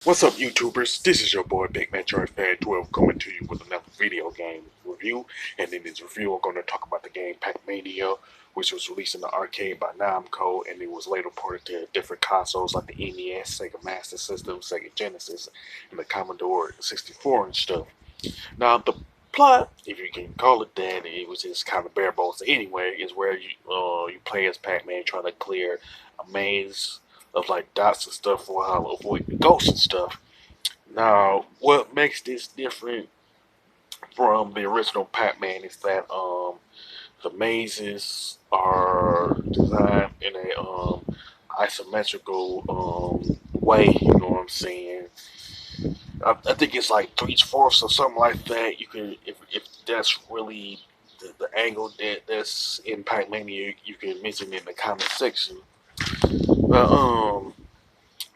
What's up, YouTubers? This is your boy Big Metroid Fan 12 coming to you with another video game review. And in this review, I'm going to talk about the game Pac-Mania, which was released in the arcade by Namco, and it was later ported to different consoles like the NES, Sega Master System, Sega Genesis, and the Commodore 64 and stuff. Now, the plot, if you can call it that, it was just kind of bare bones anyway, is where you play as Pac-Man trying to clear a maze of like dots and stuff while avoiding ghosts and stuff. Now, what makes this different from the original Pac-Man is that the mazes are designed in a isometrical way. You know what I'm saying? I think it's like 3/4 or something like that. You can, if that's really the angle that's in Pac-Mania, you can mention it in the comment section. But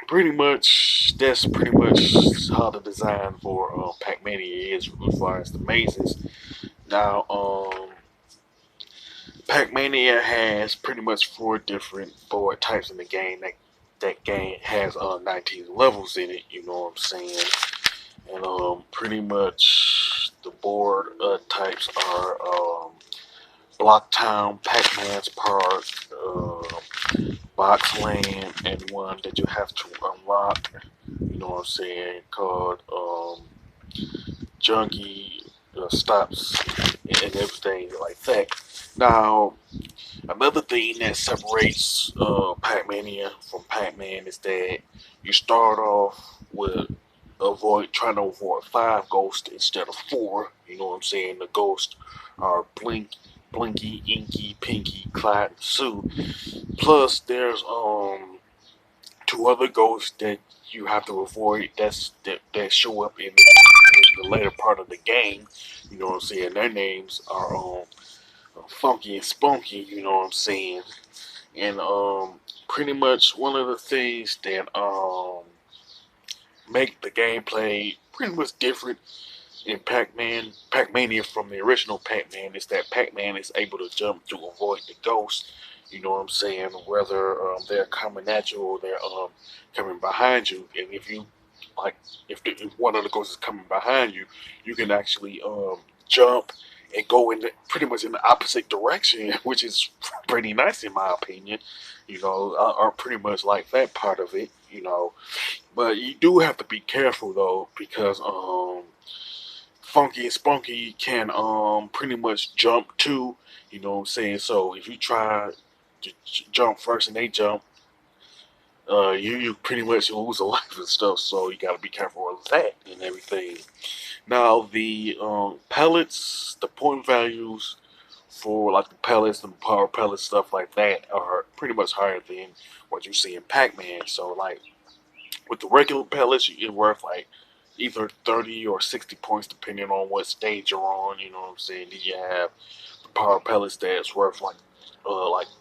pretty much that's pretty much how the design for Pac-Mania is as far as the mazes. Now, Pac-Mania has pretty much four different board types in the game. That game has 19 levels in it. You know what I'm saying? And pretty much the board types are Block Town, Pac-Man's Park, Box Land, and one that you have to unlock. You know what I'm saying? Called Junkie Stops and everything like that. Now, another thing that separates Pac-Mania from Pac-Man is that you start off with trying to avoid five ghosts instead of four. You know what I'm saying? The ghosts are Blinky, Inky, Pinky, Clyde, and Sue. Plus, there's two other ghosts that you have to avoid. That show up in the later part of the game. You know what I'm saying? Their names are Funky and Spunky. You know what I'm saying? And pretty much one of the things that make the gameplay pretty much different in Pac-Mania from the original Pac-Man is that Pac-Man is able to jump to avoid the ghosts. You know what I'm saying? Whether they're coming at you or they're coming behind you, and if one of the ghosts is coming behind you, you can actually jump and go in pretty much in the opposite direction, which is pretty nice in my opinion. You know, I pretty much like that part of it. You know, but you do have to be careful though because Funky and Spunky can pretty much jump too. You know what I'm saying? So if you try to jump first and they jump, you pretty much lose a life and stuff. So you got to be careful of that and everything. Now the pellets, the point values for like the pellets and power pellets stuff like that are pretty much higher than what you see in Pac-Man. So like with the regular pellets, you're worth like either 30 or 60 points depending on what stage you're on. You know what I'm saying? Then you have the power pellets that's worth like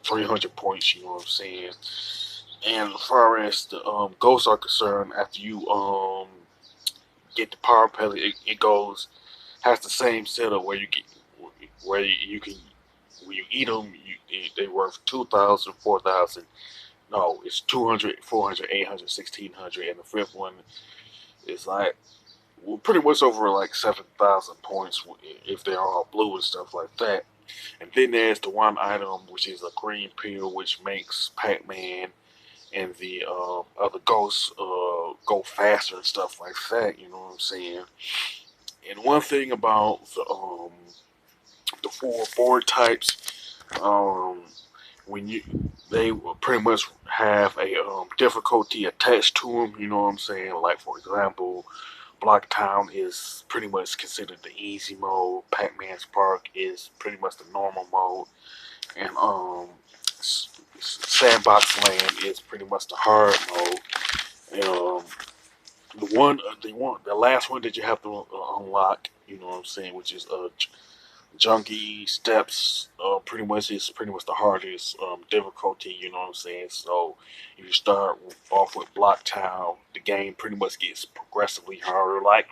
300 points. You know what I'm saying? And as far as the ghosts are concerned, after you get the power pellet, it goes has the same setup where you can when you eat them, they worth 2,000, 4,000. No, it's 200, 400, 800, 1,600, and the fifth one is like pretty much over like 7,000 points if they're all blue and stuff like that. And then there's the one item which is a green pill, which makes Pac-Man and the other ghosts go faster and stuff like that. You know what I'm saying? And one thing about the four board types, um, when you they pretty much have a difficulty attached to them. You know what I'm saying? Like for example, Block Town is pretty much considered the easy mode. Pac-Man's Park is pretty much the normal mode, and Sandbox Land is pretty much the hard mode. And the last one that you have to unlock, you know what I'm saying, which is Junkie Steps. Pretty much is pretty much the hardest difficulty. You know what I'm saying. So if you start off with Block Town, the game pretty much gets progressively harder, like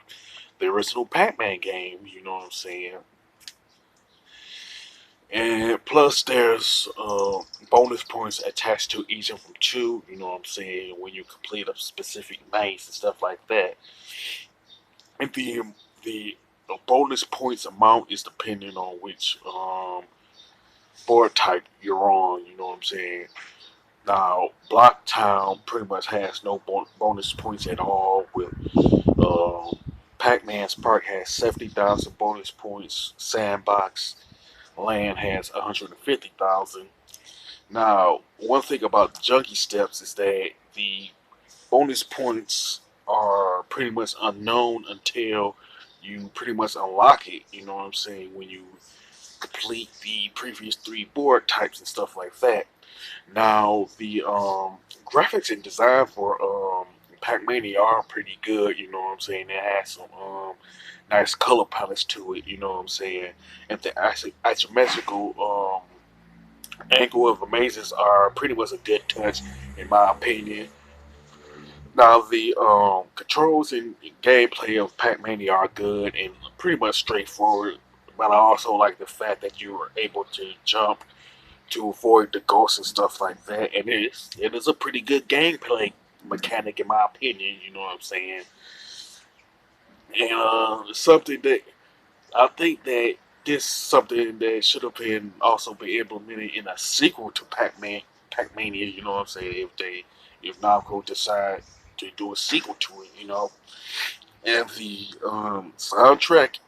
the original Pac-Man game. You know what I'm saying. And plus, there's bonus points attached to each of them too. You know what I'm saying? When you complete a specific maze and stuff like that. And the bonus points amount is depending on which board type you're on. You know what I'm saying? Now, Blocktown pretty much has no bonus points at all. With Pac-Man's Park has 70,000 bonus points. Sandbox Land has 150,000. Now, one thing about Junkie Steps is that the bonus points are pretty much unknown until you pretty much unlock it. You know what I'm saying? When you complete the previous three board types and stuff like that. Now, the graphics and design for Pac-Mania are pretty good. You know what I'm saying? It has some nice color palettes to it. You know what I'm saying? And the isometrical angle of the mazes are pretty much a good touch, in my opinion. Now, the controls and gameplay of Pac-Mania are good and pretty much straightforward. But I also like the fact that you are able to jump to avoid the ghosts and stuff like that. And it is a pretty good gameplay mechanic in my opinion. You know what I'm saying? And something that I think that this something that should have been also been implemented in a sequel to Pac-Mania. You know what I'm saying? If Namco decide to do a sequel to it, you know. And the soundtrack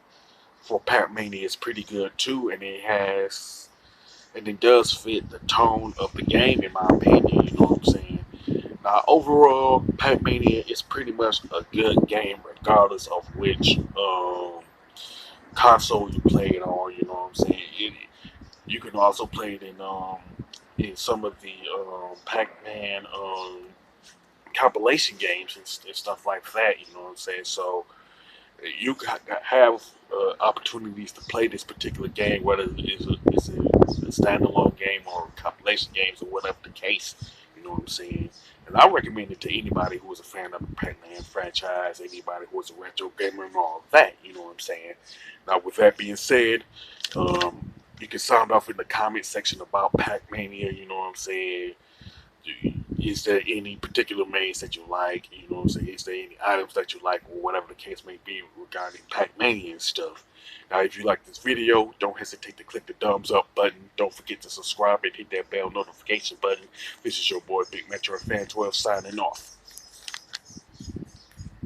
for Pac-Mania is pretty good too, and it does fit the tone of the game in my opinion. You know what I'm saying? Now, overall, Pac-Mania is pretty much a good game, regardless of which console you play it on. You know what I'm saying? You can also play it in some of the Pac-Man compilation games and stuff like that. You know what I'm saying? So you have opportunities to play this particular game, whether it's a standalone game or compilation games or whatever the case. You know what I'm saying? And I recommend it to anybody who is a fan of the Pac-Man franchise, anybody who is a retro gamer and all of that. You know what I'm saying? Now, with that being said, you can sound off in the comment section about Pac-Mania. You know what I'm saying? Is there any particular maze that you like? You know what I'm saying? Is there any items that you like, or whatever the case may be regarding Pac-Mania and stuff? Now, if you like this video, don't hesitate to click the thumbs up button. Don't forget to subscribe and hit that bell notification button. This is your boy Big Metro Fan 12 signing off.